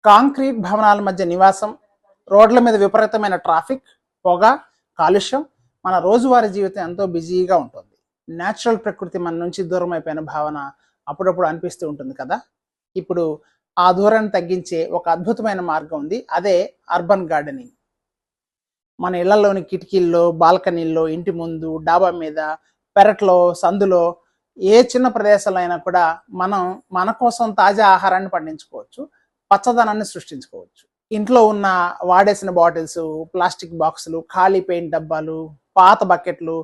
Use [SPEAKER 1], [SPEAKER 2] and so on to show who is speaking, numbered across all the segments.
[SPEAKER 1] Concrete భవనాల మధ్య నివాసం, రోడ్ల మీద విపరీతమైన ట్రాఫిక్, పొగ, కాలుష్యం మన రోజువారీ జీవితం ఎంతో బిజీగా ఉంటుంది. న్యాచురల్ ప్రకృతి మన నుంచి దూరం అయిపోయిన భావన అప్పుడప్పుడు అనిపిస్తూ ఉంటుంది కదా. ఇప్పుడు ఆ దూరాన్ని తగ్గించే ఒక అద్భుతమైన మార్గం ఉంది. అదే అర్బన్ గార్డెనింగ్. మన ఇళ్లలోని కిటికీల్లో, బాల్కనీల్లో, ఇంటి ముందు, డాబా మీద, పెరట్లో, సందులో, ఏ చిన్న ప్రదేశాల్లో అయినా కూడా మనం మన కోసం తాజా ఆహారాన్ని పండించుకోవచ్చు, పచ్చదనాన్ని సృష్టించుకోవచ్చు. ఇంట్లో ఉన్న వాడేసిన బాటిల్స్, ప్లాస్టిక్ బాక్సులు, ఖాళీ పెయింట్ డబ్బాలు, పాత బకెట్లు,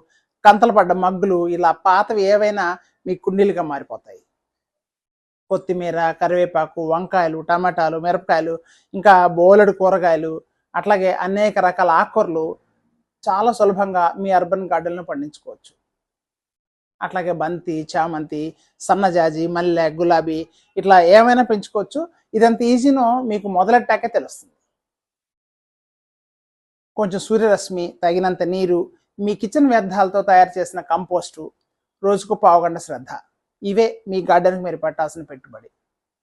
[SPEAKER 1] కంతలు పడ్డ మగ్గులు, ఇలా పాతవి ఏవైనా మీ కుండీలుగా మారిపోతాయి. కొత్తిమీర, కరివేపాకు, వంకాయలు, టమాటాలు, మిరపకాయలు, ఇంకా బోలెడు కూరగాయలు, అట్లాగే అనేక రకాల ఆకుకూరలు చాలా సులభంగా మీ అర్బన్ గార్డెన్లో పండించుకోవచ్చు. అట్లాగే బంతి, చామంతి, సన్నజాజి, మల్లె, గులాబీ ఇట్లా ఏమైనా పెంచుకోవచ్చు. ఇదంత ఈజీనో మీకు మొదలెట్టాకే తెలుస్తుంది. కొంచెం సూర్యరశ్మి, తగినంత నీరు, మీ కిచెన్ వ్యర్థాలతో తయారు చేసిన కంపోస్టు, రోజుకు పావుగంట శ్రద్ధ, ఇవే మీ గార్డెన్కి మీరు పెట్టాల్సిన పెట్టుబడి.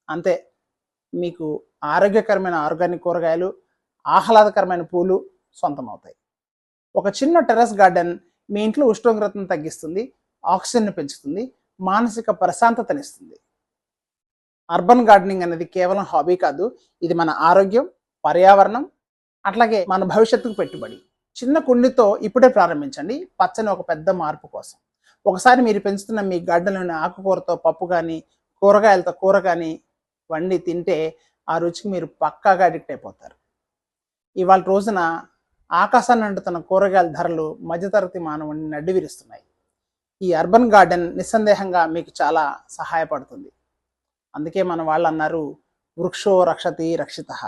[SPEAKER 1] అంతే, మీకు ఆరోగ్యకరమైన ఆర్గానిక్ కూరగాయలు, ఆహ్లాదకరమైన పూలు సొంతమవుతాయి. ఒక చిన్న టెర్రస్ గార్డెన్ మీ ఇంట్లో ఉష్ణోగ్రతను తగ్గిస్తుంది, ఆక్సిజన్ను పెంచుతుంది, మానసిక ప్రశాంతతనిస్తుంది. అర్బన్ గార్డెనింగ్ అనేది కేవలం హాబీ కాదు, ఇది మన ఆరోగ్యం, పర్యావరణం, అట్లాగే మన భవిష్యత్తుకు పెట్టుబడి. చిన్న కుండితో ఇప్పుడే ప్రారంభించండి, పచ్చని ఒక పెద్ద మార్పు కోసం. ఒకసారి మీరు పెంచుతున్న మీ గార్డెన్లోని ఆకుకూరతో పప్పు కానీ, కూరగాయలతో కూర కానీ వండి తింటే ఆ రుచికి మీరు పక్కాగా అడిక్ట్ అయిపోతారు. ఇవాళ రోజున ఆకాశాన్ని అంటుతున్న కూరగాయల ధరలు మధ్యతరగతి మానవుడిని నడ్డివిరుస్తున్నాయి. ఈ అర్బన్ గార్డెన్ నిస్సందేహంగా మీకు చాలా సహాయపడుతుంది. అందుకే మన వాళ్ళు అన్నారు, వృక్షో రక్షతి రక్షితః.